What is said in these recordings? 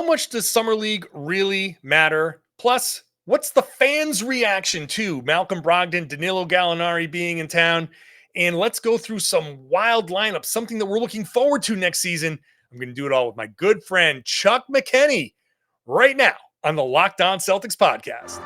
much does Summer League really matter? Plus, what's the fans' reaction to Malcolm Brogdon, Danilo Galinari being in town? And let's go through some wild lineups, something that we're looking forward to next season. I'm going to do it all with my good friend, Chuck McKenney, right now on the Locked On Celtics podcast.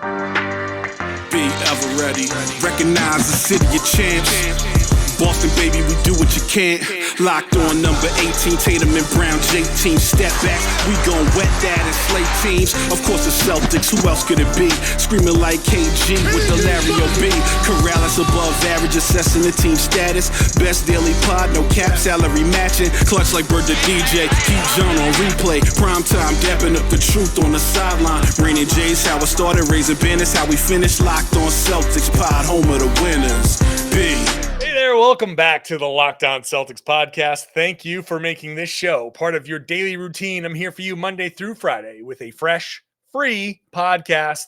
Be ever ready. Recognize the city of champs. Boston, baby, we do what you can't. Locked on number 18, Tatum and Brown, J-team. Step back, we gon' wet that and slay teams. Of course the Celtics, who else could it be? Screaming like KG with the Larry O.B. Karalis above average, assessing the team status. Best daily pod, no cap, salary matching. Clutch like Bird the DJ, keep John on replay. Prime time, dapping up the truth on the sideline. Raining J's, how it started, raising banners, how we finished. Locked on Celtics pod, home of the winners. B. Hey there, welcome back to the Locked On Celtics podcast. Thank you for making this show part of your daily routine. I'm here for you Monday through Friday with a fresh, free podcast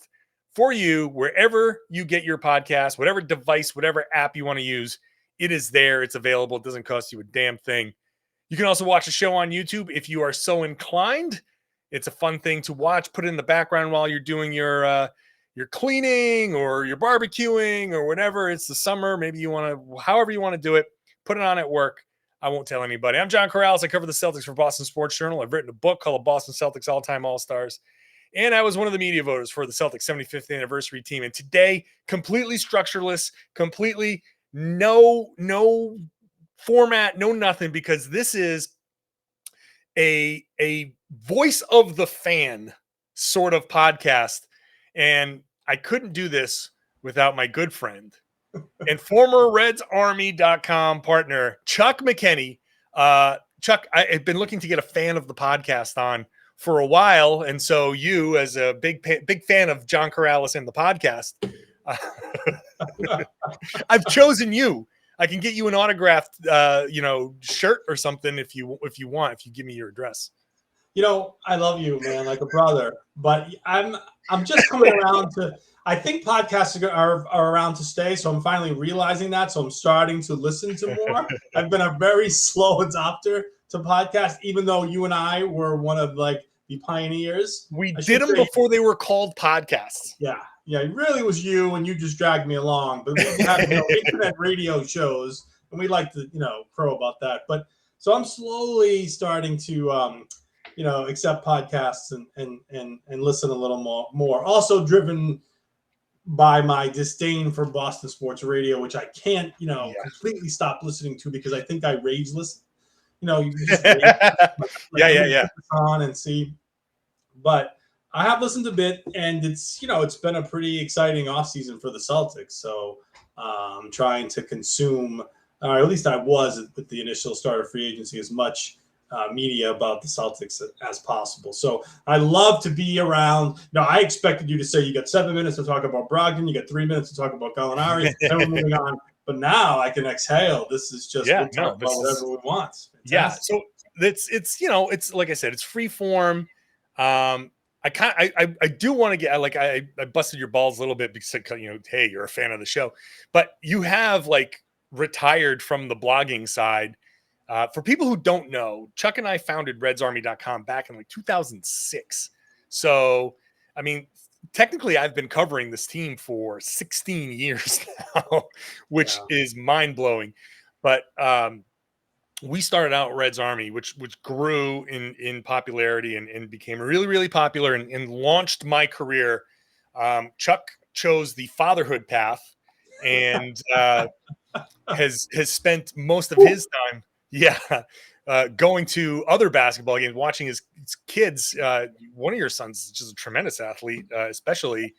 for you wherever you get your podcast, whatever device, whatever app you want to use. It is there. It's available. It doesn't cost you a damn thing. You can also watch the show on YouTube if you are so inclined. It's a fun thing to watch. Put it in the background while you're doing your cleaning or you're barbecuing or whatever. It's the summer. Maybe you want to, however you want to do it, put it on at work. I won't tell anybody. I'm John Karalis. I cover the Celtics for Boston Sports Journal. I've written a book called Boston Celtics All-Time All-Stars. And I was one of the media voters for the Celtics 75th anniversary team. And today, completely structureless, completely no format, no nothing, because this is a voice of the fan sort of podcast. And I couldn't do this without my good friend and former RedsArmy.com partner, Chuck McKenney. Chuck, I've been looking to get a fan of the podcast on for a while. And so you, as a big fan of John Karalis and the podcast, I've chosen you. I can get you an autographed, shirt or something if you want, if you give me your address. You know, I love you, man, like a brother. But I'm just coming around to. I think podcasts are around to stay, so I'm finally realizing that. So I'm starting to listen to more. I've been a very slow adopter to podcasts, even though you and I were one of like the pioneers. We did them before they were called podcasts. Yeah, it really was you, and you just dragged me along. But we have internet radio shows, and we like to crow about that. But so I'm slowly starting to. Accept podcasts and listen a little more. Also driven by my disdain for Boston sports radio, which I can't, completely stop listening to because I think I rage listen. You just on and see. But I have listened a bit, and it's been a pretty exciting offseason for the Celtics. So I'm trying to consume, or at least I was with the initial start of free agency, as much media about the Celtics as possible. So I love to be around. I expected you to say you got 7 minutes to talk about Brogdon, you got 3 minutes to talk about Gallinari, and we're moving on. But now I can exhale. This is just we'll talk about whatever we want. Fantastic. Yeah. So it's like I said, it's free form. I do want to get I busted your balls a little bit because hey, you're a fan of the show, but you have retired from the blogging side. For people who don't know, Chuck and I founded RedsArmy.com back in 2006. So, I mean, technically I've been covering this team for 16 years now, which is mind blowing. But we started out Reds Army, which grew in popularity and became really, really popular and launched my career. Chuck chose the fatherhood path and has spent most of his time going to other basketball games, watching his kids. One of your sons is just a tremendous athlete, especially.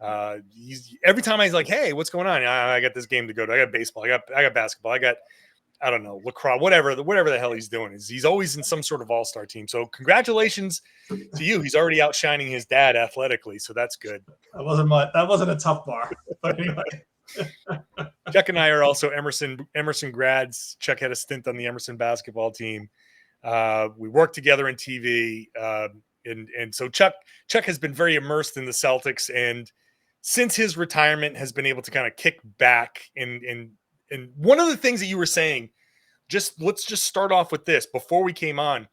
Every time he's like, "Hey, what's going on? I got this game to go to. I got baseball. I got basketball. I don't know, lacrosse, whatever the hell he's doing. He's always in some sort of all-star team. So congratulations to you. He's already outshining his dad athletically, so that's good. That wasn't a tough bar, but anyway." Chuck and I are also Emerson grads. Chuck had a stint on the Emerson basketball team. We worked together in TV. And so Chuck has been very immersed in the Celtics, and since his retirement has been able to kind of kick back. And one of the things that you were saying, let's just start off with this before we came on.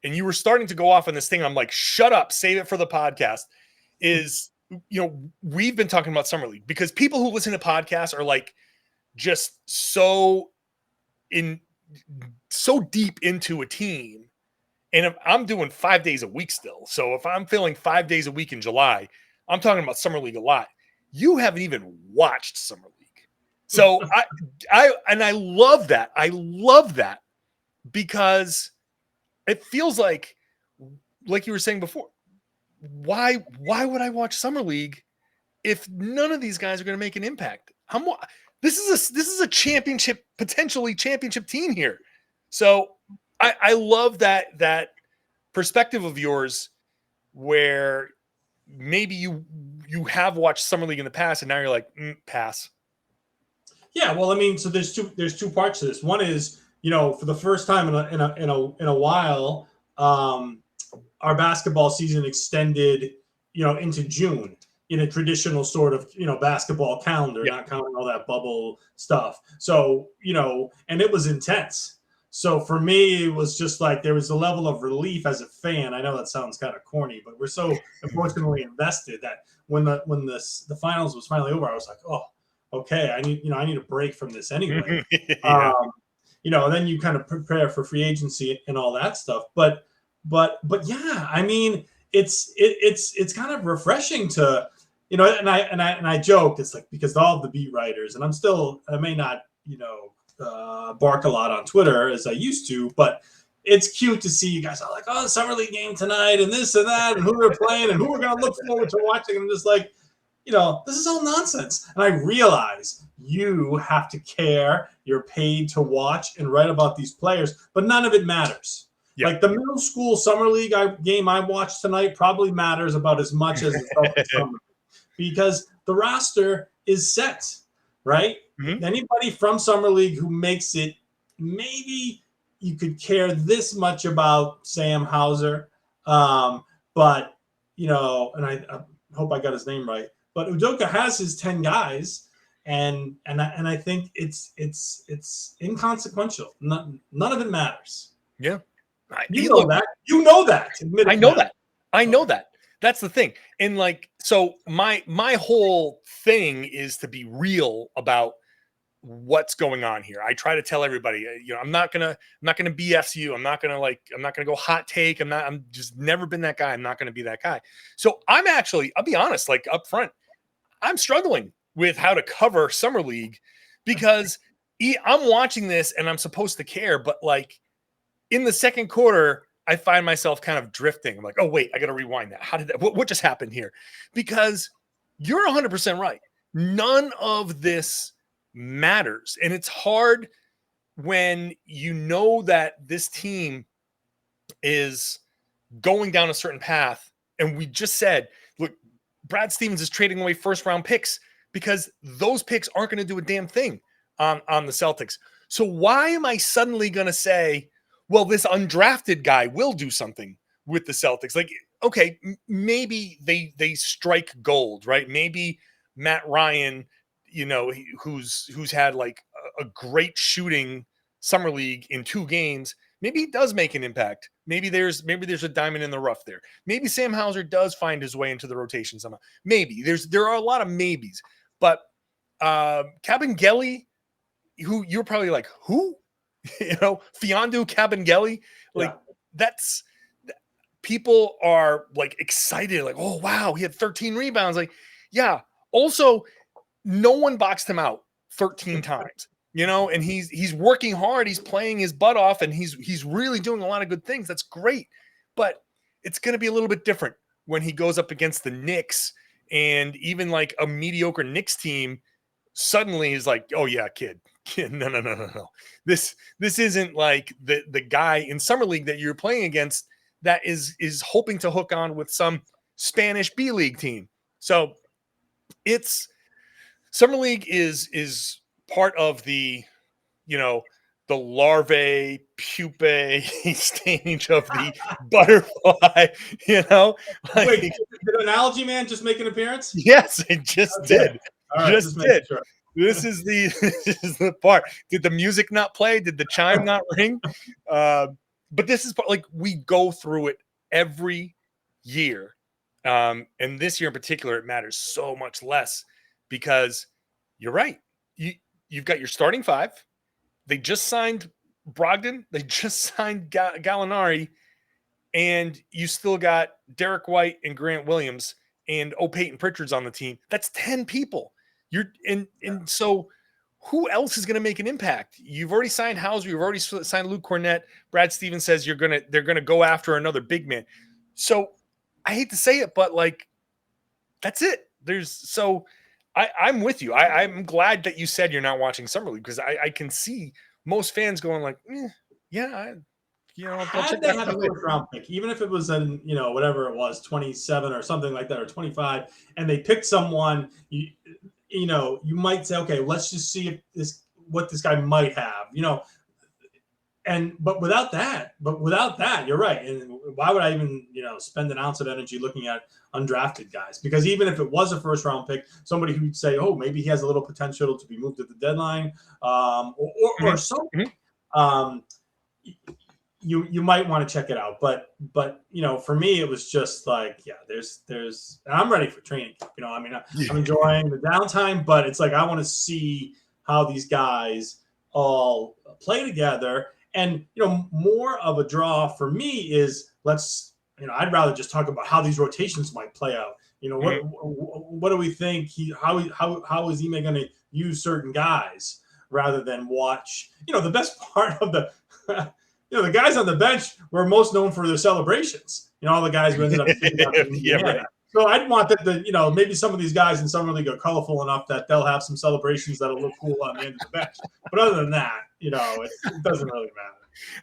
and you were starting to go off on this thing. I'm like, shut up, save it for the podcast. Is, we've been talking about Summer League because people who listen to podcasts are like just so deep into a team. And if I'm doing 5 days a week still. So if I'm filling 5 days a week in July, I'm talking about Summer League a lot. You haven't even watched Summer League. So I love that. I love that because it feels like you were saying before, why would I watch Summer League if none of these guys are going to make an impact? This is a championship, potentially championship team here. So I love that perspective of yours where maybe you have watched Summer League in the past and now you're like, pass. Yeah, well, I mean, so there's two parts to this. One is, for the first time in a while, our basketball season extended, into June in a traditional sort of, basketball calendar, not counting all that bubble stuff. So, and it was intense. So for me, it was just like there was a level of relief as a fan. I know that sounds kind of corny, but we're so emotionally invested that when the finals was finally over, I was like, oh, okay, I need a break from this anyway. Yeah. Then you kind of prepare for free agency and all that stuff. But yeah, I mean, it's kind of refreshing to, and I joked, it's like because all of the beat writers, and I may not, bark a lot on Twitter as I used to, but it's cute to see you guys all like, oh, the Summer League game tonight and this and that and who they're playing and who we're going to look forward to watching. And I'm just like, this is all nonsense. And I realize you have to care. You're paid to watch and write about these players, but none of it matters. Yeah. Like the middle school Summer League game I watched tonight probably matters about as much as the Celtics Summer League because the roster is set, right? Mm-hmm. Anybody from Summer League who makes it, maybe you could care this much about Sam Hauser. But, and I hope I got his name right. But Udoka has his 10 guys, and I think it's inconsequential. None of it matters. Yeah, You know that. I know that. That's the thing. And so my whole thing is to be real about what's going on here. I try to tell everybody, I'm not gonna BS you. I'm not gonna go hot take. I'm just never been that guy. I'm not gonna be that guy. So I'll be honest, up front, I'm struggling with how to cover Summer League because I'm watching this and I'm supposed to care, but in the second quarter, I find myself kind of drifting. I'm like, oh wait, I got to rewind that. What just happened here? Because you're 100% right. None of this matters. And it's hard when you know that this team is going down a certain path. And we just said, look, Brad Stevens is trading away first-round picks because those picks aren't going to do a damn thing on the Celtics. So why am I suddenly going to say, well, this undrafted guy will do something with the Celtics? Okay, maybe they strike gold, right? Maybe Matt Ryan, who's had a great shooting Summer League in 2 games, maybe he does make an impact. Maybe there's a diamond in the rough there. Maybe Sam Hauser does find his way into the rotation somehow. Maybe there are a lot of maybes, but Kabengele, who you're probably like, who? Fiondu Kabengele, that's people are excited, oh wow, he had 13 rebounds. Yeah. Also, no one boxed him out 13 times, and he's working hard, he's playing his butt off, and he's really doing a lot of good things. That's great, but it's going to be a little bit different when he goes up against the Knicks, and even a mediocre Knicks team suddenly is like, oh yeah, kid. No. This isn't the guy in Summer League that you're playing against that is hoping to hook on with some Spanish B League team. So it's Summer League is part of the the larvae pupae stage of the butterfly. Wait, did Analogy Man just make an appearance? Yes, it just did. All right, just did. Sure. This is the part. Did the music not play? Did the chime not ring? but this is like we go through it every year. And this year in particular, it matters so much less because you're right. You've got your starting five. They just signed Brogdon. They just signed Gallinari. And you still got Derek White and Grant Williams and Peyton Pritchard's on the team. That's 10 people. So who else is going to make an impact? You've already signed Hauser. You've already signed Luke Cornett. Brad Stevens says they're going to go after another big man. So I hate to say it, but like, that's it. I'm with you. I'm glad that you said you're not watching Summer League because I can see most fans going like, had they had a first round pick, even if it was in, whatever it was, 27 or something like that, or 25, and they picked someone, you might say, okay, let's just see what this guy might have, but without that, you're right. And why would I even, spend an ounce of energy looking at undrafted guys? Because even if it was a first round pick, somebody who'd say, oh, maybe he has a little potential to be moved at the deadline, or something. You might want to check it out, but for me it was just like, there's and I'm ready for training camp. I'm enjoying the downtime, but it's like I want to see how these guys all play together. And more of a draw for me is I'd rather just talk about how these rotations might play out. What do we think? How is Ime going to use certain guys rather than watch? The best part of the the guys on the bench were most known for their celebrations. All the guys who ended up right. So I'd want that maybe some of these guys in Summer League are colorful enough that they'll have some celebrations that'll look cool on the end of the bench. But other than that, it doesn't really matter.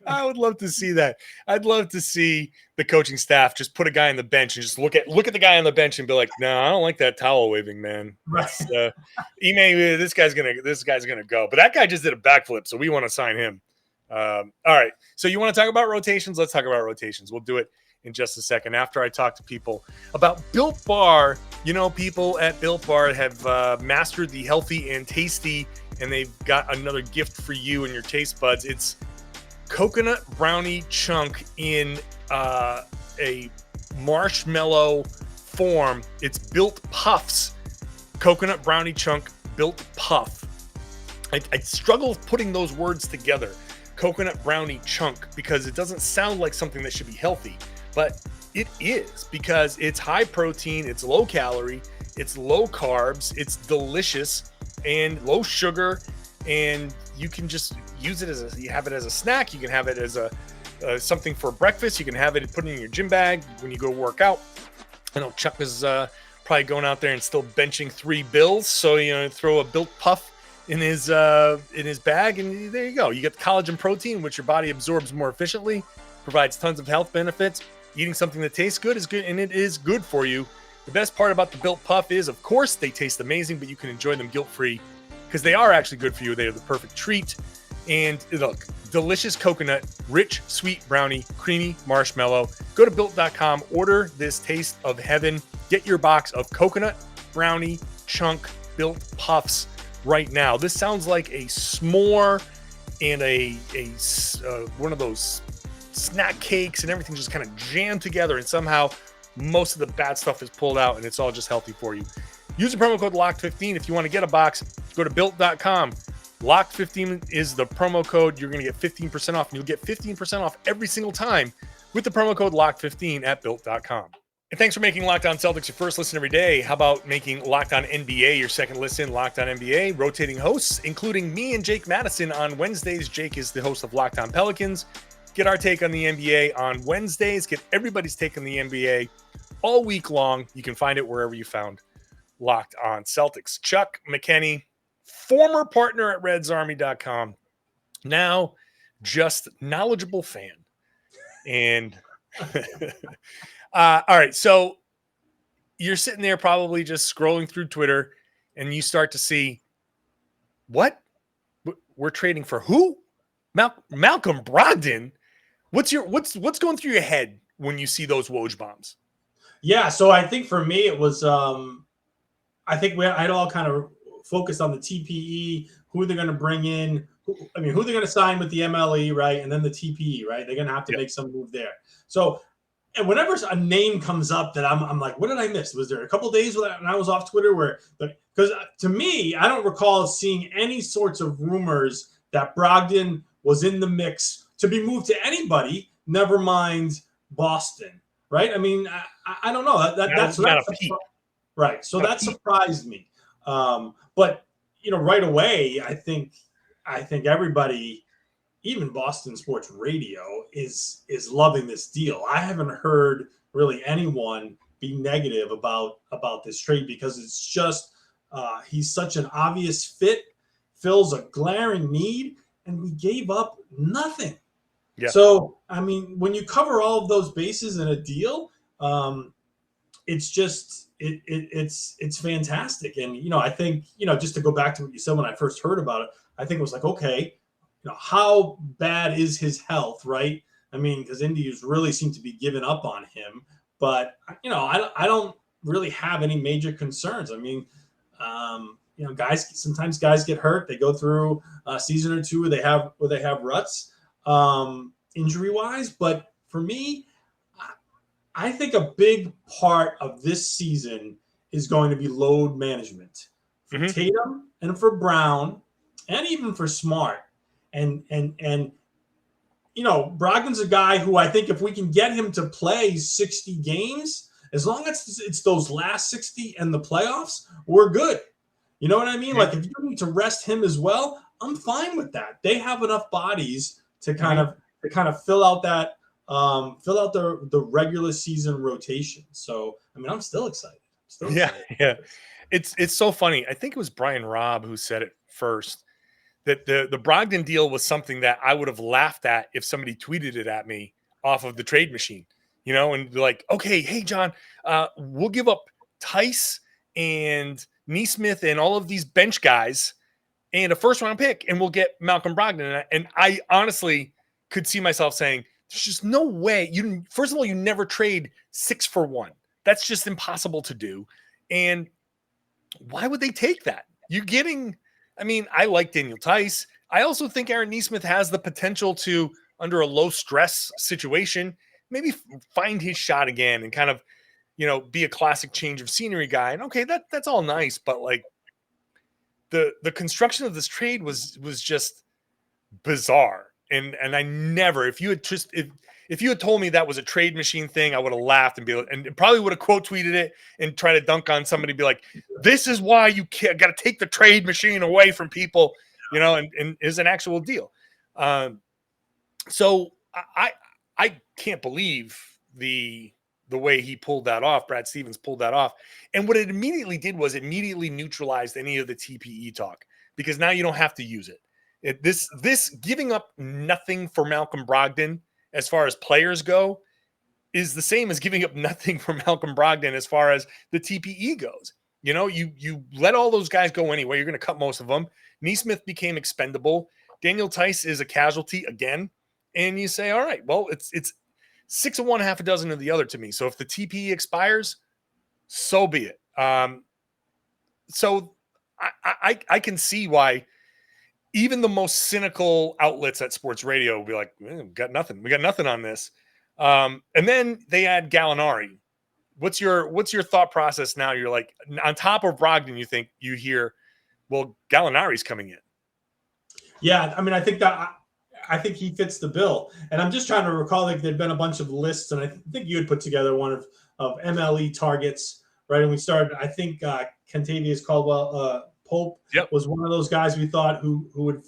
I would love to see that. I'd love to see the coaching staff just put a guy on the bench and just look at the guy on the bench and be like, no, I don't like that towel waving, man. Right. Ime, this guy's gonna go. But that guy just did a backflip, so we want to sign him. All right. So you want to talk about rotations? Let's talk about rotations. We'll do it in just a second after I talk to people about Built Bar. People at Built Bar have mastered the healthy and tasty, and they've got another gift for you and your taste buds. It's coconut brownie chunk in a marshmallow form. It's Built Puffs. Coconut brownie chunk Built Puff. I struggle with putting those words together. Coconut brownie chunk, because it doesn't sound like something that should be healthy, but it is, because it's high protein, it's low calorie, it's low carbs, it's delicious and low sugar, and you can just use it you have it as a snack. You can have it as something for breakfast. You can have it put it in your gym bag when you go work out. I know Chuck is probably going out there and still benching 3 bills, so throw a Built Puff in his bag, and there you go. You get the collagen protein, which your body absorbs more efficiently, provides tons of health benefits. Eating something that tastes good is good, and it is good for you. The best part about the Built Puff is, of course, they taste amazing, but you can enjoy them guilt-free because they are actually good for you. They are the perfect treat. And look, delicious coconut, rich, sweet brownie, creamy marshmallow. Go to Built.com, order this taste of heaven. Get your box of coconut brownie chunk Built Puffs right now. This sounds like a s'more and a one of those snack cakes, and everything just kind of jammed together, and somehow most of the bad stuff is pulled out, and it's all just healthy for you. Use the promo code LOCKED15 if you want to get a box. Go to Built.com. LOCKED15 is the promo code. You're going to get 15% off, and you'll get 15% off every single time with the promo code LOCKED15 at Built.com. And thanks for making Locked On Celtics your first listen every day. How about making Locked On NBA your second listen? Locked On NBA, rotating hosts, including me and Jake Madison on Wednesdays. Jake is the host of Locked On Pelicans. Get our take on the NBA on Wednesdays. Get everybody's take on the NBA all week long. You can find it wherever you found Locked On Celtics. Chuck McKenney, former partner at RedsArmy.com, now just knowledgeable fan. And all right, so you're sitting there probably just scrolling through Twitter, and you start to see, what? We're trading for who? Malcolm Brogdon? What's going through your head when you see those Woj bombs? Yeah, so I think for me it was I think I'd all kind of focused on the TPE, who they're going to bring in, I mean, who are they going to sign with the MLE, right? And then the TPE, right? They're going to have to make some move there. So, and whenever a name comes up that I'm like, what did I miss? Was there a couple days when I was off Twitter because to me, I don't recall seeing any sorts of rumors that Brogdon was in the mix to be moved to anybody, never mind Boston, right? I mean, I don't know. That's right. So that surprised me. But right away, I think everybody, even Boston sports radio, is loving this deal. I haven't heard really anyone be negative about this trade because it's just he's such an obvious fit, fills a glaring need, and we gave up nothing. Yeah. So I mean, when you cover all of those bases in a deal, it's just it's fantastic. And I think just to go back to what you said when I first heard about it, I think it was like, okay, how bad is his health, right? I mean, because Indians really seem to be giving up on him, but I don't really have any major concerns. I mean, sometimes guys get hurt, they go through a season or two where they have ruts, injury wise, but for me, I think a big part of this season is going to be load management for Tatum and for Brown and even for Smart. And Brogdon's a guy who I think if we can get him to play 60 games, as long as it's those last 60 and the playoffs, we're good. You know what I mean? Like if you need to rest him as well, I'm fine with that. They have enough bodies to kind of fill out that the regular season rotation. So I mean, I'm still excited. Yeah. It's so funny. I think it was Brian Robb who said it first, that the Brogdon deal was something that I would have laughed at if somebody tweeted it at me off of the trade machine, and be like, okay, hey John, we'll give up Tice and Nesmith and all of these bench guys and a first round pick, and we'll get Malcolm Brogdon. And I honestly could see myself saying, there's just no way. First of all, you never trade 6 for 1. That's just impossible to do. And why would they take that? I like Daniel Tice. I also think Aaron Nesmith has the potential to, under a low stress situation, maybe find his shot again and kind of, be a classic change of scenery guy. And okay, that's all nice, but like the construction of this trade was just bizarre. And I never, if you had told me that was a trade machine thing, I would have laughed and probably would have quote tweeted it and try to dunk on somebody, be like, this is why you got to take the trade machine away from people, and is an actual deal. So I can't believe the way he pulled that off. Brad Stevens pulled that off. And what it immediately did was immediately neutralized any of the TPE talk, because now you don't have to use it. This giving up nothing for Malcolm Brogdon as far as players go is the same as giving up nothing for Malcolm Brogdon as far as the TPE goes. You let all those guys go anyway. You're going to cut most of them. Nesmith became expendable. Daniel Tice is a casualty again. And you say, all right, well, it's 6 of one, half a dozen of the other to me. So if the TPE expires, so be it. So I can see why even the most cynical outlets at sports radio will be like, we got nothing. We got nothing on this. And then they add Gallinari. What's your thought process now? You're like, on top of Brogdon, you hear, well, Gallinari's coming in. Yeah, I mean, I think he fits the bill. And I'm just trying to recall, like, there'd been a bunch of lists, and I think you had put together one of MLE targets, right? And we started, I think Kentavious Caldwell Pope was one of those guys we thought who would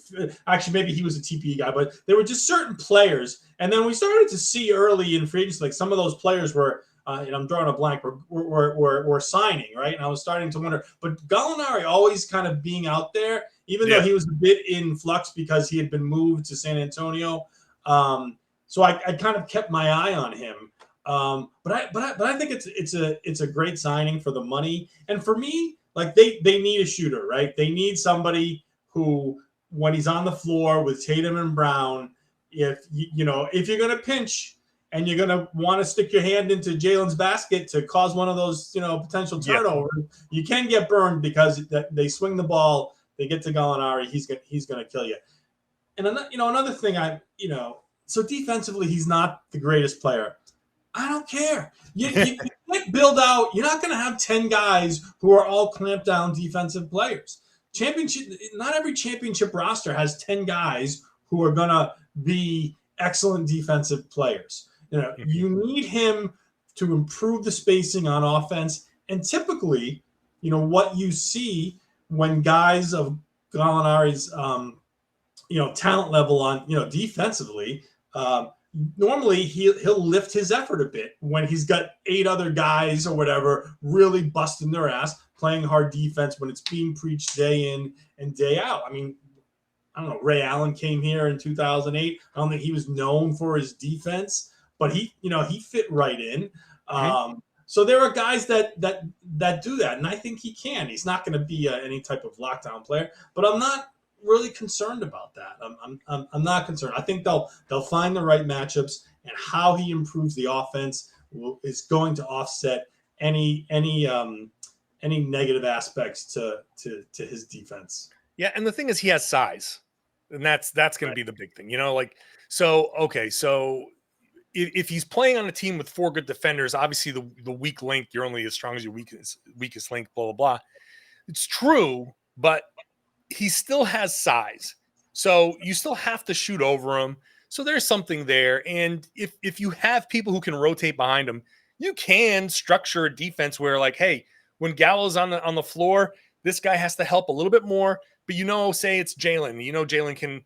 actually, maybe he was a TPE guy, but there were just certain players. And then we started to see early in free agency, like some of those players were, and I'm drawing a blank, were signing, right? And I was starting to wonder, but Gallinari always kind of being out there, even though he was a bit in flux because he had been moved to San Antonio. So I kind of kept my eye on him. But I think it's a great signing for the money. And for me, like they need a shooter, right? They need somebody who, when he's on the floor with Tatum and Brown, if you're going to pinch and you're going to want to stick your hand into Jaylen's basket to cause one of those, potential turnovers, you can get burned because they swing the ball. They get to Gallinari, he's going to kill you. And another thing so defensively, he's not the greatest player. I don't care. You can't build out. You're not going to have 10 guys who are all clamped down defensive players. Not every championship roster has 10 guys who are going to be excellent defensive players. You need him to improve the spacing on offense. And typically, what you see when guys of Gallinari's, talent level on, defensively, normally he'll lift his effort a bit when he's got 8 other guys or whatever really busting their ass, playing hard defense when it's being preached day in and day out. I mean, I don't know, Ray Allen came here in 2008. I don't think he was known for his defense, but he fit right in. So there are guys that do that, and I think he can. He's not going to be any type of lockdown player, but I'm not really concerned about that. I'm not concerned. I think they'll find the right matchups, and how he improves the offense is going to offset any negative aspects to his defense. Yeah, and the thing is, he has size, and that's going to be the big thing. So if he's playing on a team with 4 good defenders, obviously the weak link, you're only as strong as your weakest link, blah, blah, blah. It's true, but he still has size. So you still have to shoot over him. So there's something there. And if you have people who can rotate behind him, you can structure a defense where, like, hey, when Gallo's on the floor, this guy has to help a little bit more. But say it's Jaylen. Jaylen can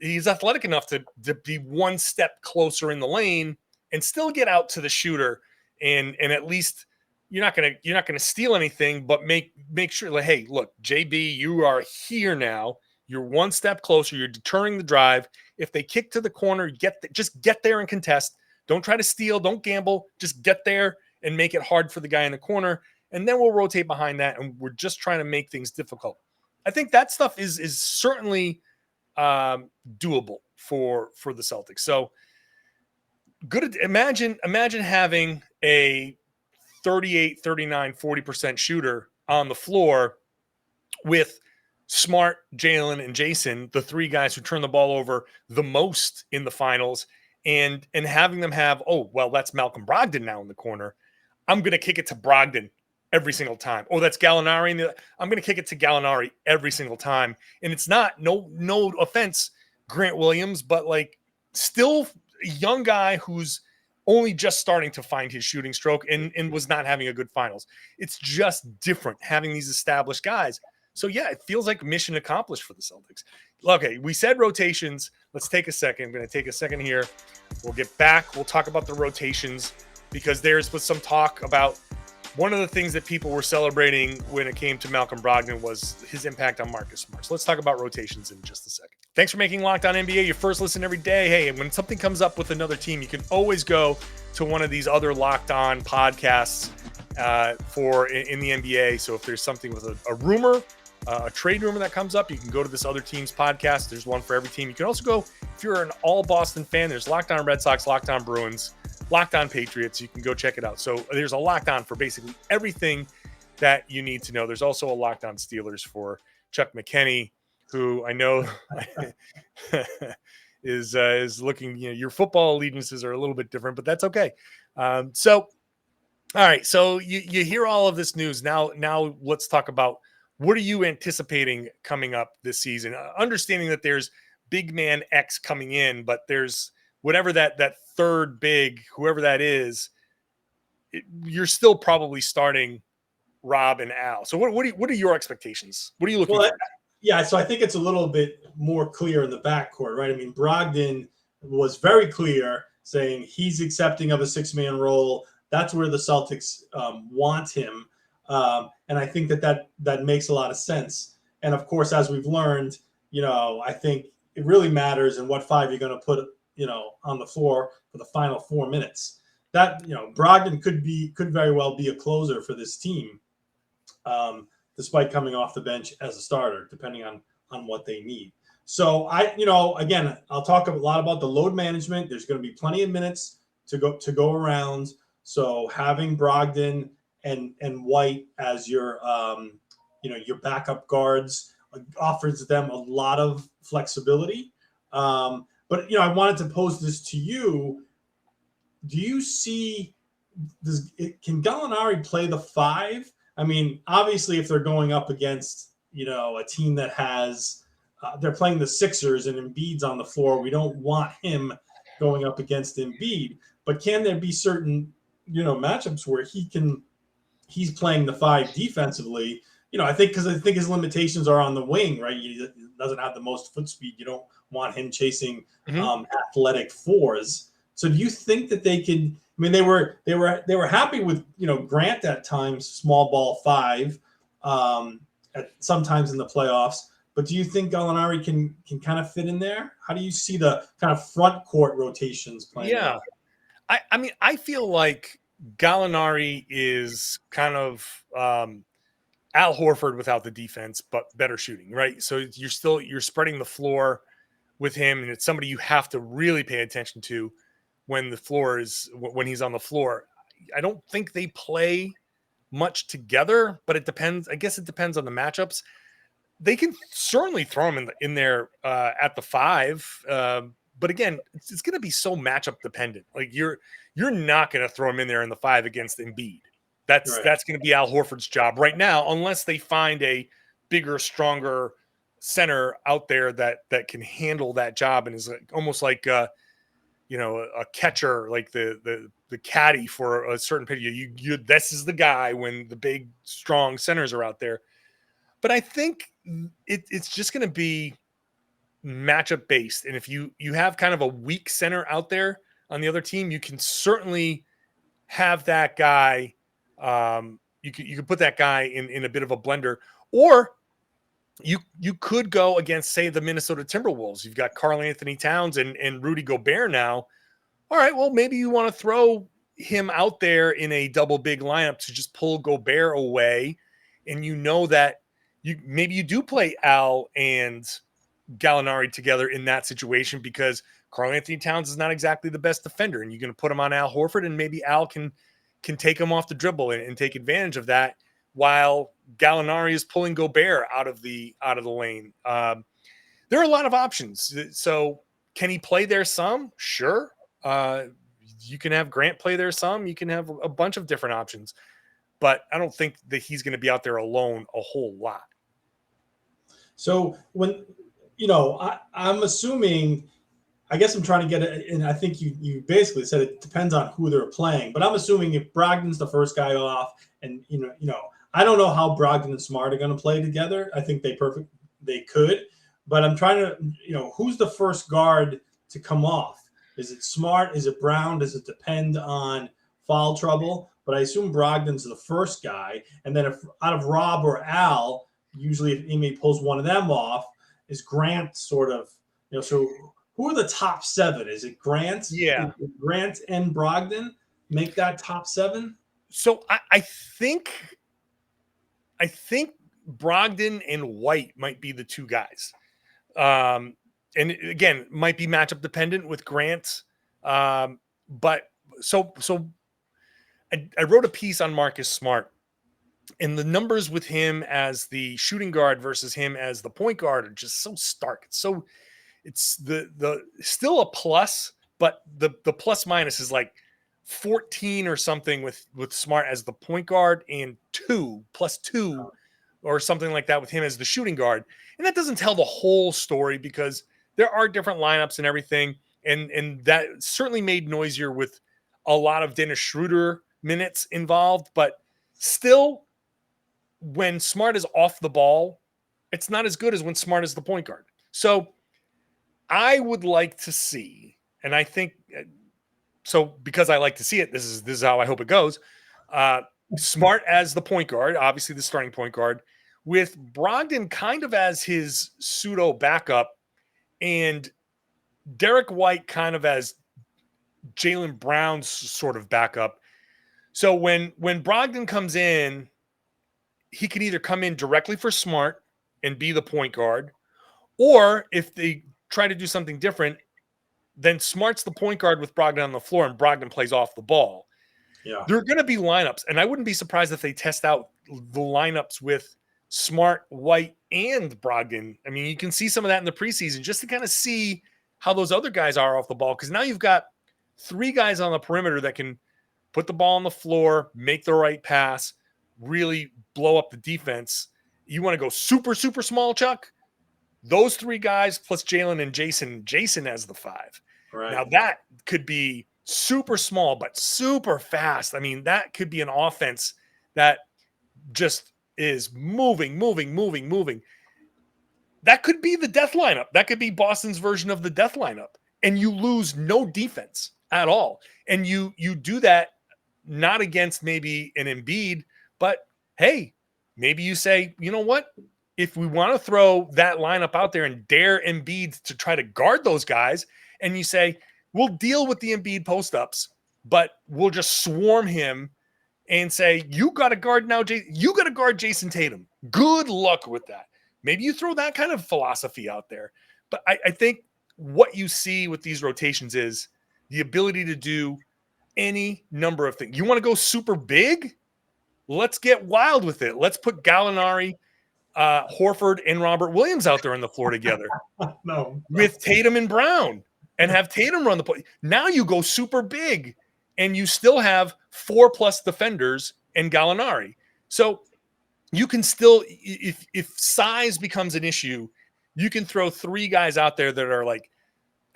he's athletic enough to be one step closer in the lane and still get out to the shooter, and at least you're not gonna steal anything, but make sure, like, hey, look, JB, you are here now. You're one step closer. You're deterring the drive. If they kick to the corner, just get there and contest. Don't try to steal. Don't gamble. Just get there and make it hard for the guy in the corner, and then we'll rotate behind that. And we're just trying to make things difficult. I think that stuff is certainly doable for the Celtics. So good. Imagine having a 38, 39, 40% shooter on the floor with Smart, Jaylen, and Jayson, the 3 guys who turn the ball over the most in the finals, and having them have, that's Malcolm Brogdon now in the corner. I'm going to kick it to Brogdon every single time. That's Gallinari. I'm going to kick it to Gallinari every single time. And it's not, no offense, Grant Williams, but like still a young guy who's only just starting to find his shooting stroke and was not having a good finals. It's just different having these established guys. So yeah, it feels like mission accomplished for the Celtics. Okay, we said rotations. Let's take a second. I'm going to take a second here. We'll get back. We'll talk about the rotations because there's some talk about one of the things that people were celebrating when it came to Malcolm Brogdon was his impact on Marcus Smart. So let's talk about rotations in just a second. Thanks for making Locked On NBA your first listen every day. Hey, and when something comes up with another team, you can always go to one of these other Locked On podcasts in the NBA. So if there's something with a rumor, a trade rumor that comes up, you can go to this other team's podcast. There's one for every team. You can also go, if you're an all Boston fan, there's Locked On Red Sox, Locked On Bruins, Locked On Patriots. You can go check it out. So there's a Locked On for basically everything that you need to know. There's also a Locked On Steelers for Chuck McKenney, who I know is looking, your football allegiances are a little bit different, but that's okay. So, all right. So you hear all of this news. Now let's talk about, what are you anticipating coming up this season? Understanding that there's big man X coming in, but there's whatever that third big, whoever that is, you're still probably starting Rob and Al. So what are your expectations? What are you looking for? Yeah, so I think it's a little bit more clear in the backcourt, right? I mean, Brogdon was very clear saying he's accepting of a 6-man role. That's where the Celtics want him. And I think that makes a lot of sense. And of course, as we've learned, I think it really matters in what 5 you're going to put, on the floor for the final 4 minutes. That, Brogdon could very well be a closer for this team, despite coming off the bench as a starter, depending on what they need. So again, I'll talk a lot about the load management. There's going to be plenty of minutes to go around. So having Brogdon and White as your your backup guards offers them a lot of flexibility. But I wanted to pose this to you. Do you see can Gallinari play the 5? I mean, obviously, if they're going up against a team that has they're playing the Sixers and Embiid's on the floor, we don't want him going up against Embiid. But can there be certain matchups where he's playing the 5 defensively? I think his limitations are on the wing, right? He doesn't have the most foot speed. You don't want him chasing athletic 4s. So do you think that they could? I mean, they were happy with Grant at times, small ball 5, at sometimes in the playoffs. But do you think Gallinari can kind of fit in there? How do you see the kind of front court rotations playing? Yeah, out? I mean, I feel like Gallinari is kind of Al Horford without the defense, but better shooting, right? So you're spreading the floor with him, and it's somebody you have to really pay attention to when he's on the floor. I don't think they play much together, but it depends. I guess it depends on the matchups. They can certainly throw him in there at the 5. But again, it's going to be so matchup dependent. Like you're not going to throw him in there in the 5 against Embiid. That's going to be Al Horford's job right now, unless they find a bigger, stronger center out there that can handle that job and is almost like a catcher, like the caddy for a certain period. This is the guy when the big, strong centers are out there. But I think it's just going to be matchup based. And if you have kind of a weak center out there on the other team, you can certainly have that guy. You could put that guy in a bit of a blender, or you could go against, say, the Minnesota Timberwolves. You've got Karl Anthony Towns and Rudy Gobert now. All right, well, maybe you want to throw him out there in a double big lineup to just pull Gobert away, and that maybe you do play Al and Gallinari together in that situation because Karl Anthony Towns is not exactly the best defender, and you're going to put him on Al Horford, and maybe Al can take him off the dribble and take advantage of that while Gallinari is pulling Gobert out of the lane. There are a lot of options. So can he play there some? Sure. You can have Grant play there some. You can have a bunch of different options. But I don't think that he's going to be out there alone a whole lot. So when, I'm assuming, I guess I'm trying to get it, and I think you basically said it depends on who they're playing. But I'm assuming if Brogdon's the first guy off, and I don't know how Brogdon and Smart are going to play together. I think they could, but I'm trying to, who's the first guard to come off? Is it Smart? Is it Brown? Does it depend on foul trouble? But I assume Brogdon's the first guy, and then if out of Rob or Al, usually if Ime pulls one of them off, is Grant sort of, so who are the top 7? Is it Grant? Yeah. Grant and Brogdon make that top 7? So I think Brogdon and White might be the 2 guys. And again, might be matchup dependent with Grant. But so I wrote a piece on Marcus Smart, and the numbers with him as the shooting guard versus him as the point guard are just so stark. It's the still a plus, but the plus minus is like 14 or something with Smart as the point guard and +2 or something like that with him as the shooting guard. And that doesn't tell the whole story because there are different lineups and everything. And that certainly made noisier with a lot of Dennis Schroeder minutes involved, but still when Smart is off the ball, it's not as good as when Smart is the point guard. So I would like to see, and I think so because I like to see it, this is how I hope it goes. Smart as the point guard, obviously the starting point guard, with Brogdon kind of as his pseudo backup, and Derek White kind of as Jaylen Brown's sort of backup. So when Brogdon comes in, he can either come in directly for Smart and be the point guard, or if they try to do something different, then Smart's the point guard with Brogdon on the floor and Brogdon plays off the ball. Yeah. There are going to be lineups, and I wouldn't be surprised if they test out the lineups with Smart, White, and Brogdon. I mean, you can see some of that in the preseason just to kind of see how those other guys are off the ball. Because now you've got 3 guys on the perimeter that can put the ball on the floor, make the right pass, really blow up the defense. You want to go super, super small, Chuck? Those 3 guys plus Jaylen and Jayson as the 5. Right. Now that could be super small, but super fast. I mean, that could be an offense that just is moving. That could be the death lineup. That could be Boston's version of the death lineup. And you lose no defense at all. And you do that not against maybe an Embiid, but hey, maybe you say, you know what? If we want to throw that lineup out there and dare Embiid to try to guard those guys, and you say, we'll deal with the Embiid post-ups, but we'll just swarm him and say, you got to guard now, you got to guard Jayson Tatum. Good luck with that. Maybe you throw that kind of philosophy out there. But I think what you see with these rotations is the ability to do any number of things. You want to go super big? Let's get wild with it. Let's put Gallinari, Horford, and Robert Williams out there on the floor together with Tatum and Brown and have Tatum run the play. Now you go super big and you still have 4+ defenders and Gallinari. So you can still, if size becomes an issue, you can throw 3 guys out there that are like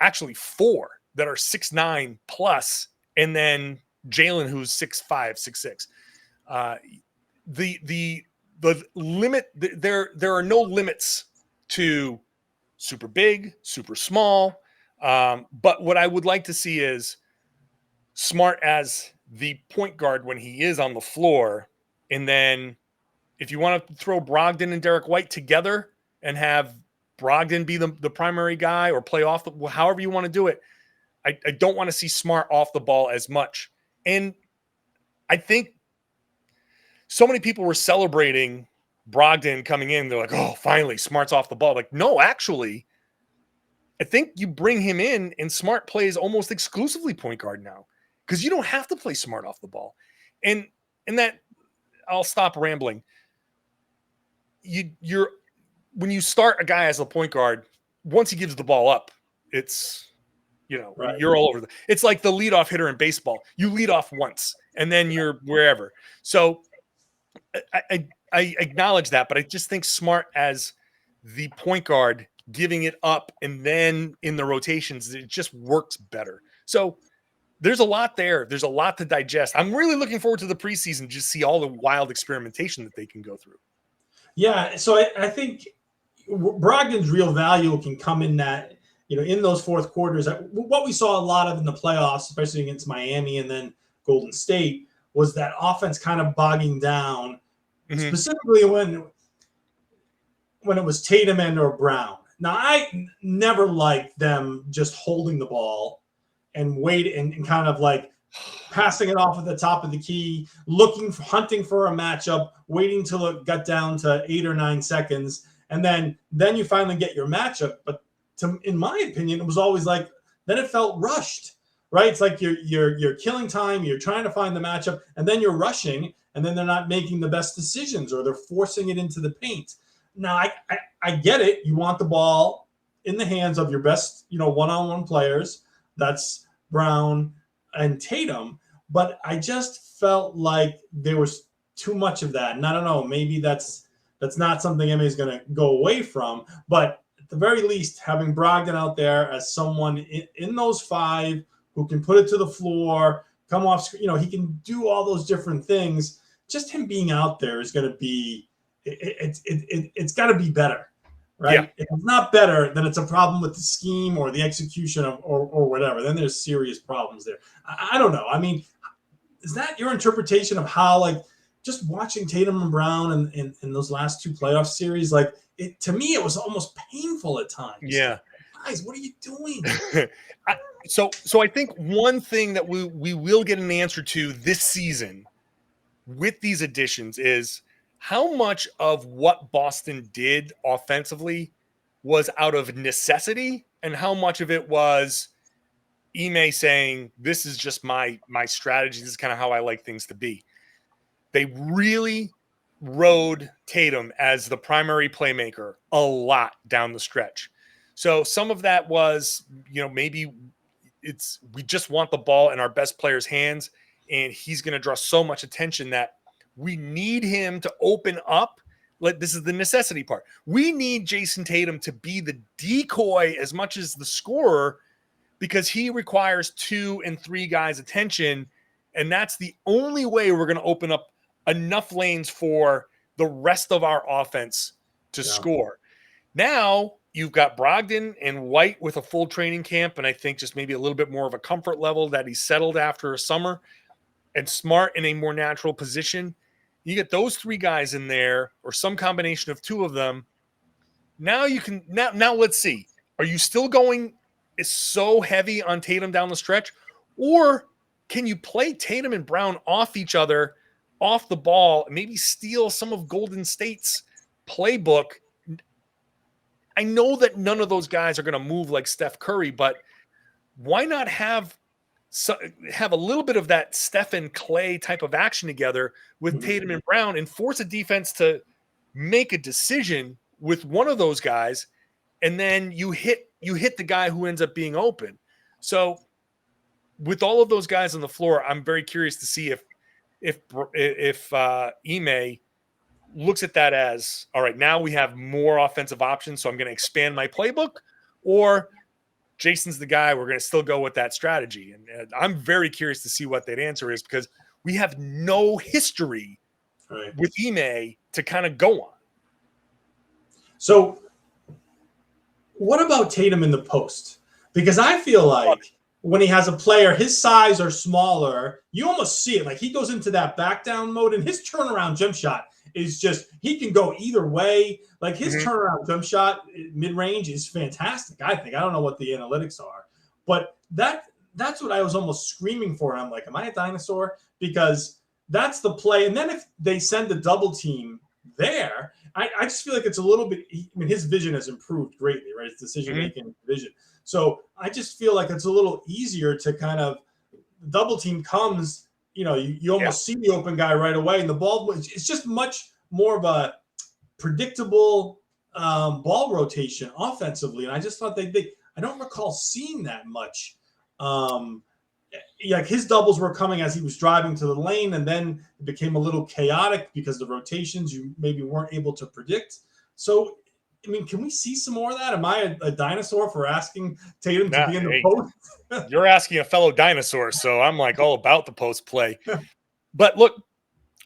actually 4 that are 6'9" plus, and then Jaylen who's 6'5", 6'6". The limit, there are no limits to super big, super small. But what I would like to see is Smart as the point guard when he is on the floor. And then if you want to throw Brogdon and Derek White together and have Brogdon be the primary guy or play off however you want to do it, I don't want to see Smart off the ball as much. And I think so many people were celebrating Brogdon coming in. They're like, oh, finally, Smart's off the ball. Like, no, actually, I think you bring him in and Smart plays almost exclusively point guard now because you don't have to play Smart off the ball. And that, I'll stop rambling. You're when you start a guy as a point guard, once he gives the ball up, it's, right. You're all over. It's like the leadoff hitter in baseball. You lead off once and then you're wherever. So I acknowledge that, but I just think Smart as the point guard giving it up and then in the rotations, it just works better. So there's a lot there. There's a lot to digest. I'm really looking forward to the preseason to just see all the wild experimentation that they can go through. Yeah, so I think Brogdon's real value can come in that, in those fourth quarters. What we saw a lot of in the playoffs, especially against Miami and then Golden State, was that offense kind of bogging down, specifically when it was Tatum and or Brown. Now, I never liked them just holding the ball and wait and kind of like passing it off at the top of the key, hunting for a matchup, waiting till it got down to 8 or 9 seconds, and then you finally get your matchup. But in my opinion, it was always like, then it felt rushed, right? It's like you're killing time, you're trying to find the matchup, and then you're rushing, and then they're not making the best decisions or they're forcing it into the paint. Now, I get it. You want the ball in the hands of your best, one-on-one players. That's Brown and Tatum. But I just felt like there was too much of that. And I don't know, maybe that's not something Ime is going to go away from. But at the very least, having Brogdon out there as someone in those 5 who can put it to the floor, come off screen, he can do all those different things. Just him being out there is going to be, it's got to be better, right? Yeah. If it's not better, then it's a problem with the scheme or the execution or whatever. Then there's serious problems there. I don't know. I mean, is that your interpretation of how, just watching Tatum and Brown in those last 2 playoff series, to me, it was almost painful at times. Yeah. Guys, what are you doing? So I think one thing that we will get an answer to this season with these additions is how much of what Boston did offensively was out of necessity and how much of it was Ime saying, this is just my strategy. This is kind of how I like things to be. They really rode Tatum as the primary playmaker a lot down the stretch. So some of that was, maybe we just want the ball in our best player's hands, and he's going to draw so much attention that we need him to open up. This is the necessity part. We need Jayson Tatum to be the decoy as much as the scorer, because he requires 2 and 3 guys' attention, and that's the only way we're going to open up enough lanes for the rest of our offense to score. Now you've got Brogdon and White with a full training camp, and I think just maybe a little bit more of a comfort level that he's settled after a summer, and Smart in a more natural position. You get those 3 guys in there, or some combination of 2 of them. Now you can now let's see. Are you still going so heavy on Tatum down the stretch, or can you play Tatum and Brown off each other, off the ball, and maybe steal some of Golden State's playbook? I know that none of those guys are going to move like Steph Curry, but why not have a little bit of that Steph and Clay type of action together with Tatum and Brown, and force a defense to make a decision with one of those guys, and then you hit the guy who ends up being open. So with all of those guys on the floor, I'm very curious to see if Ime looks at that as, all right, now we have more offensive options, so I'm going to expand my playbook, or Jason's the guy, we're going to still go with that strategy. And I'm very curious to see what that answer is, because we have no history with Ime to kind of go on. So what about Tatum in the post? Because I feel like when he has a player his size or smaller, you almost see it. Like, he goes into that back down mode, and his turnaround jump shot is just, he can go either way. Like, his turnaround jump shot mid-range is fantastic, I think. I don't know what the analytics are, but that's what I was almost screaming for. And I'm like, am I a dinosaur? Because that's the play. And then if they send a double team there, I just feel like it's a little bit, his vision has improved greatly, right? His decision-making vision. So I just feel like it's a little easier to kind of, double team comes, you almost see the open guy right away, and the ball, it's just much more of a predictable ball rotation offensively. And I just thought I don't recall seeing that much. Like, his doubles were coming as he was driving to the lane, and then it became a little chaotic because the rotations you maybe weren't able to predict. So, can we see some more of that? Am I a dinosaur for asking Tatum to be in the post? You're asking a fellow dinosaur, so I'm like all about the post play. But look,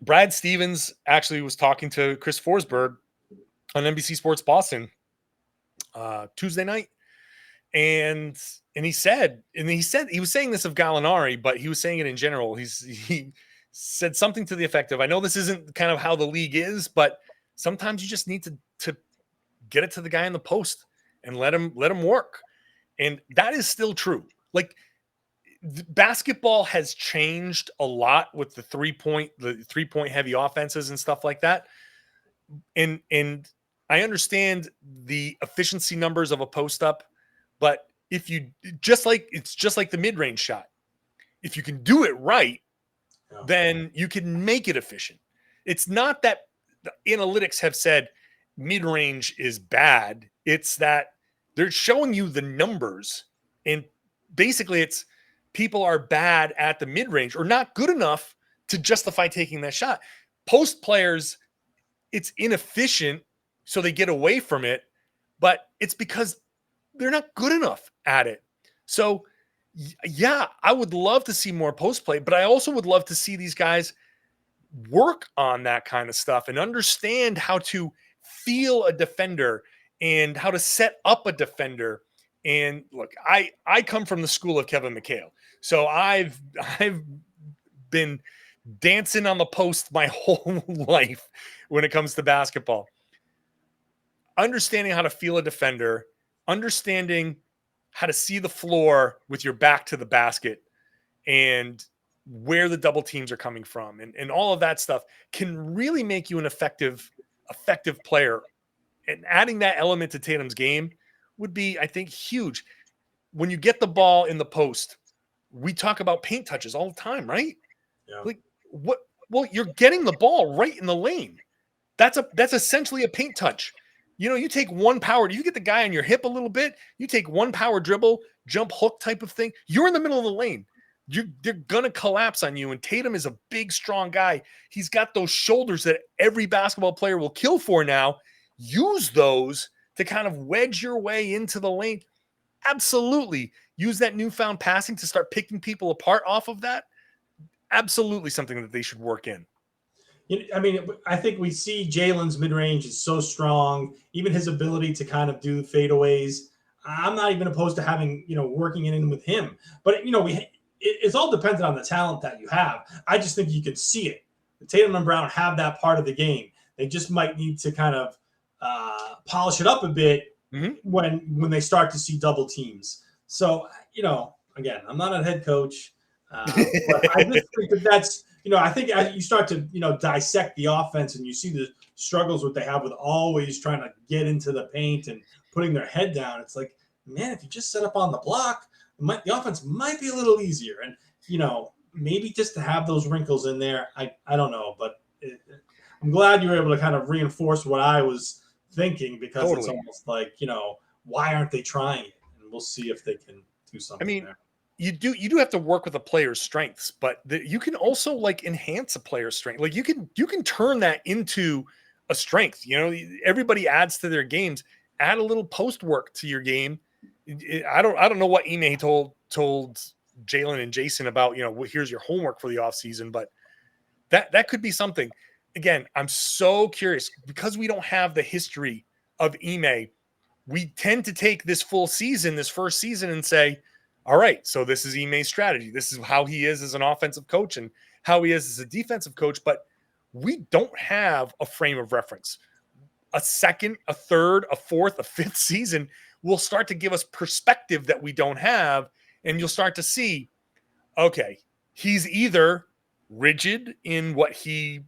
Brad Stevens actually was talking to Chris Forsberg on NBC Sports Boston Tuesday night, and he said he was saying this of Gallinari, but he was saying it in general. He said something to the effect of, I know this isn't kind of how the league is, but sometimes you just need to get it to the guy in the post and let him work. And that is still true. Like, basketball has changed a lot with the 3-point heavy offenses and stuff like that. And I understand the efficiency numbers of a post up, but if you it's just like the mid-range shot. If you can do it right, then you can make it efficient. It's not that the analytics have said mid-range is bad. It's that they're showing you the numbers, and basically it's people are bad at the mid-range or not good enough to justify taking that shot. Post players, it's inefficient, so they get away from it, but it's because they're not good enough at it. So yeah, I would love to see more post play, but I also would love to see these guys work on that kind of stuff and understand how to feel a defender and how to set up a defender. And look, I come from the school of Kevin McHale. So I've been dancing on the post my whole life when it comes to basketball. Understanding how to feel a defender, understanding how to see the floor with your back to the basket and where the double teams are coming from, and all of that stuff can really make you an effective player. And adding that element to Tatum's game would be, I think, huge. When you get the ball in the post, we talk about paint touches all the time, right? Yeah. Like, what? Well, you're getting the ball right in the lane. That's essentially a paint touch. You take one power, you get the guy on your hip a little bit, you take one power dribble, jump hook type of thing. You're in the middle of the lane. They're going to collapse on you. And Tatum is a big, strong guy. He's got those shoulders that every basketball player will kill for now. Use those to kind of wedge your way into the lane. Absolutely. Use that newfound passing to start picking people apart off of that. Absolutely something that they should work in. I mean, I think we see Jaylen's mid-range is so strong. Even his ability to kind of do fadeaways. I'm not even opposed to having, working in with him. But, it's all dependent on the talent that you have. I just think you can see it. Tatum and Brown have that part of the game. They just might need to kind of polish it up a bit when they start to see double teams. So, again, I'm not a head coach, but I just think that's, I think as you start to, dissect the offense and you see the struggles what they have with always trying to get into the paint and putting their head down, it's like, man, if you just set up on the block, the offense might be a little easier. And, maybe just to have those wrinkles in there, I don't know. But I'm glad you were able to kind of reinforce what I was thinking, because It's almost like, why aren't they trying it? And we'll see if they can do something there. You do have to work with a player's strengths, but you can also enhance a player's strength. Like you can turn that into a strength. Everybody adds to their games. Add a little post work to your game. I don't know what Ime told Jaylen and Jayson about, here's your homework for the offseason, but that could be something. Again, I'm so curious because we don't have the history of Ime. We tend to take this first season and say, all right, so this is Ime's strategy. This is how he is as an offensive coach and how he is as a defensive coach, but we don't have a frame of reference. A second, a third, a fourth, a fifth season will start to give us perspective that we don't have, and you'll start to see, okay, he's either rigid in what he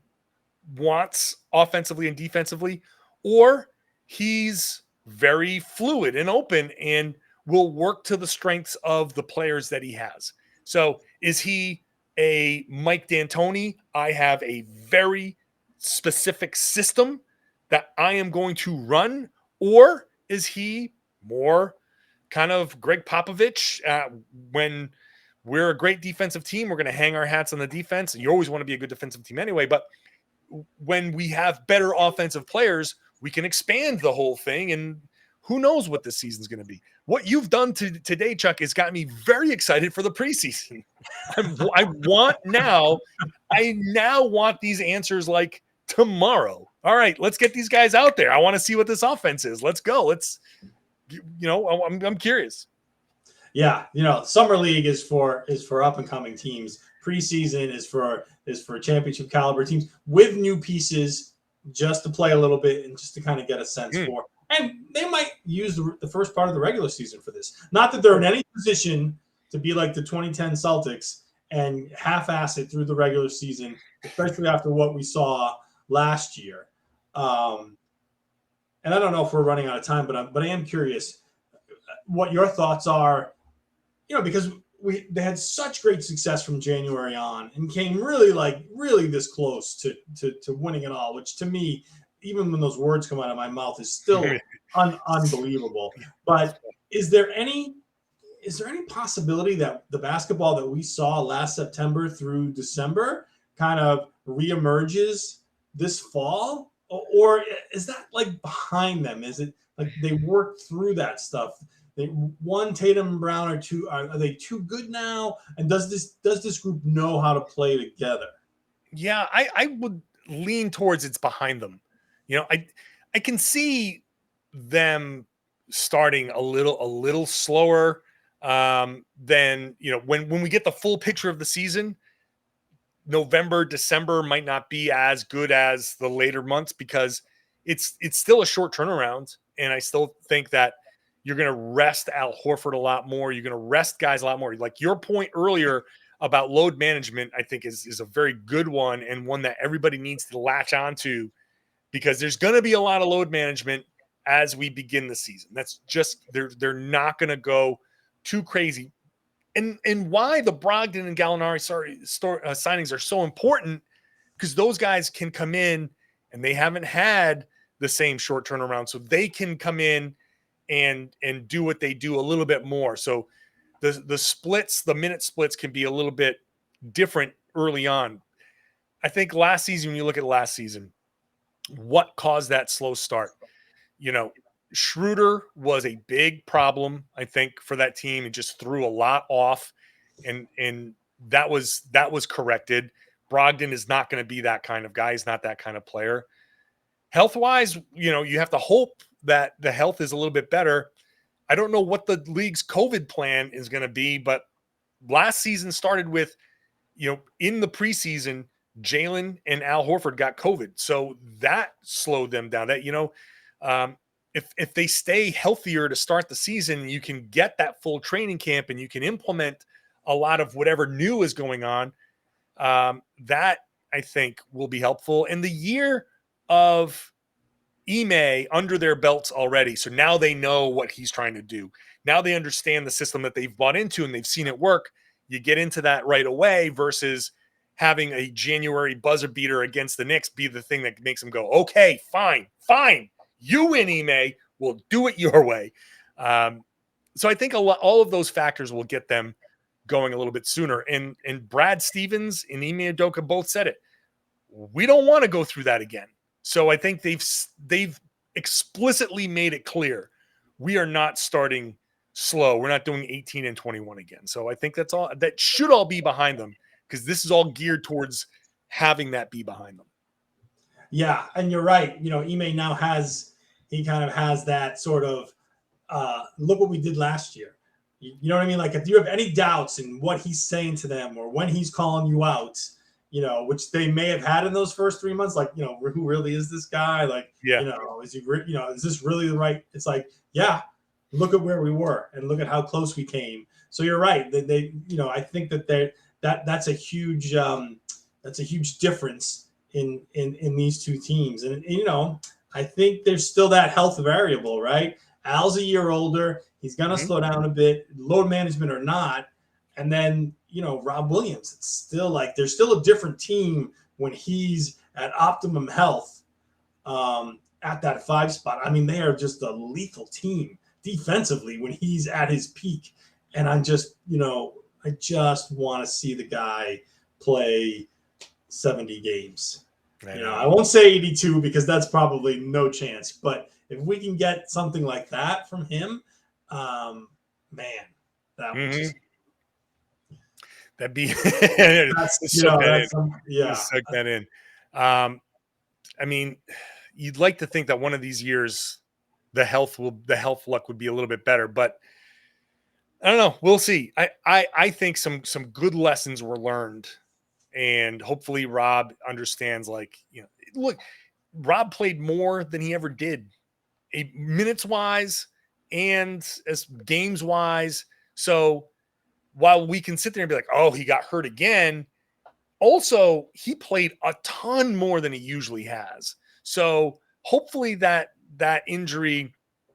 wants offensively and defensively, or he's very fluid and open and will work to the strengths of the players that he has. So is he a Mike D'Antoni? I have a very specific system that I am going to run, or is he more kind of Greg Popovich? When we're a great defensive team, we're going to hang our hats on the defense. And you always want to be a good defensive team anyway. But when we have better offensive players, we can expand the whole thing. And who knows what this season's going to be. What you've done today, Chuck, has got me very excited for the preseason. I now want these answers like tomorrow. All right, let's get these guys out there. I want to see what this offense is. Let's go. I'm curious. Yeah, summer league is for up and coming teams. Preseason is for championship caliber teams with new pieces, just to play a little bit and just to kind of get a sense for. And they might use the first part of the regular season for this. Not that they're in any position to be like the 2010 Celtics and half-ass it through the regular season, especially after what we saw last year. And I don't know if we're running out of time, but I am curious what your thoughts are. Because they had such great success from January on and came really this close to winning it all, which to me, even when those words come out of my mouth, is still unbelievable. But is there any possibility that the basketball that we saw last September through December kind of reemerges this fall? Or is that behind them? Is it like they worked through that stuff? One, Tatum and Brown are they too good now? And does this group know how to play together? Yeah, I would lean towards it's behind them. I can see them starting a little slower than when we get the full picture of the season. November, December might not be as good as the later months because it's still a short turnaround, and I still think that you're going to rest Al Horford a lot more. You're going to rest guys a lot more. Like your point earlier about load management, I think is a very good one, and one that everybody needs to latch onto, because there's going to be a lot of load management as we begin the season. That's just they're not going to go too crazy. And why the Brogdon and Gallinari signings are so important, because those guys can come in and they haven't had the same short turnaround, so they can come in and do what they do a little bit more. So the splits, the minute splits can be a little bit different early on. I think last season, when you look at last season, what caused that slow start? Schroeder was a big problem, I think, for that team. It just threw a lot off, and that was corrected. Brogdon is not going to be that kind of guy. He's not that kind of player. Health-wise, you have to hope that the health is a little bit better. I don't know what the league's COVID plan is going to be, but last season started with, in the preseason, Jaylen and Al Horford got COVID. So that slowed them down. That, if they stay healthier to start the season, you can get that full training camp and you can implement a lot of whatever new is going on. That, I think, will be helpful. And the year of Ime under their belts already. So now they know what he's trying to do. Now they understand the system that they've bought into and they've seen it work. You get into that right away versus having a January buzzer beater against the Knicks be the thing that makes them go, okay, fine. You win, Ime. We'll do it your way. So I think all of those factors will get them going a little bit sooner. And Brad Stevens and Ime Udoka both said it. We don't want to go through that again. So I think they've explicitly made it clear we are not starting slow. We're not doing 18 and 21 again. So I think that should all be behind them, because this is all geared towards having that be behind them. Yeah, and you're right. Ime now he kind of has that sort of look what we did last year. You know what I mean? Like, if you have any doubts in what he's saying to them or when he's calling you out, which they may have had in those first 3 months, like, who really is this guy? Like, is he, is this really the right? It's like, yeah, look at where we were and look at how close we came. So you're right. They I think that's a huge difference in these two teams. And I think there's still that health variable, right? Al's a year older. He's going to slow down a bit, load management or not. And then, Rob Williams, it's still like there's still a different team when he's at optimum health at that 5 spot. I mean, they are just a lethal team defensively when he's at his peak. And I just want to see the guy play 70 games. I won't say 82 because that's probably no chance. But if we can get something like that from him, man, that would just – that'd be soak that in. I mean, you'd like to think that one of these years the health luck would be a little bit better, but I don't know. We'll see. I think some good lessons were learned, and hopefully Rob understands. Look, Rob played more than he ever did, minutes wise and as games wise. So while we can sit there and be like, oh, he got hurt again, also he played a ton more than he usually has. So hopefully that injury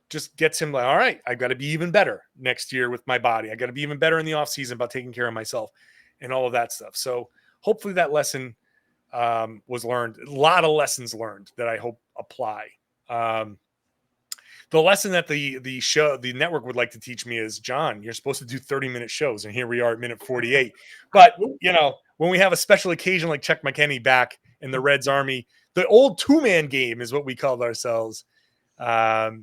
just gets him like, all right, I got to be even better next year with my body. I got to be even better in the offseason about taking care of myself and all of that stuff. So hopefully that lesson was learned. A lot of lessons learned that I hope apply. The lesson that the network would like to teach me is, John, you're supposed to do 30-minute shows, and here we are at minute 48. But, when we have a special occasion like Chuck McKenney back in the Reds Army, the old two-man game is what we called ourselves. Gotta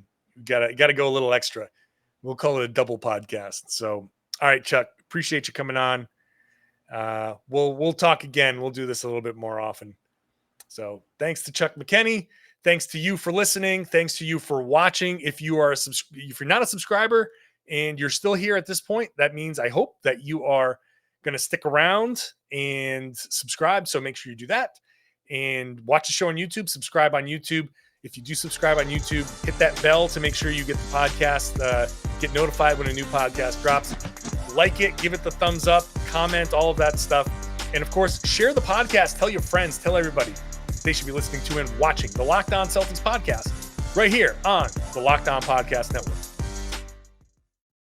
go a little extra. We'll call it a double podcast. So, all right, Chuck, appreciate you coming on. We'll talk again. We'll do this a little bit more often. So thanks to Chuck McKenney. Thanks to you for listening. Thanks to you for watching. If you're not a subscriber and you're still here at this point, that means I hope that you are going to stick around and subscribe. So make sure you do that and watch the show on YouTube. Subscribe on YouTube. If you do subscribe on YouTube, hit that bell to make sure you get the podcast, get notified when a new podcast drops. Like it, give it the thumbs up, comment, all of that stuff. And of course, share the podcast. Tell your friends, tell everybody they should be listening to and watching the Locked On Celtics podcast right here on the Locked On Podcast Network.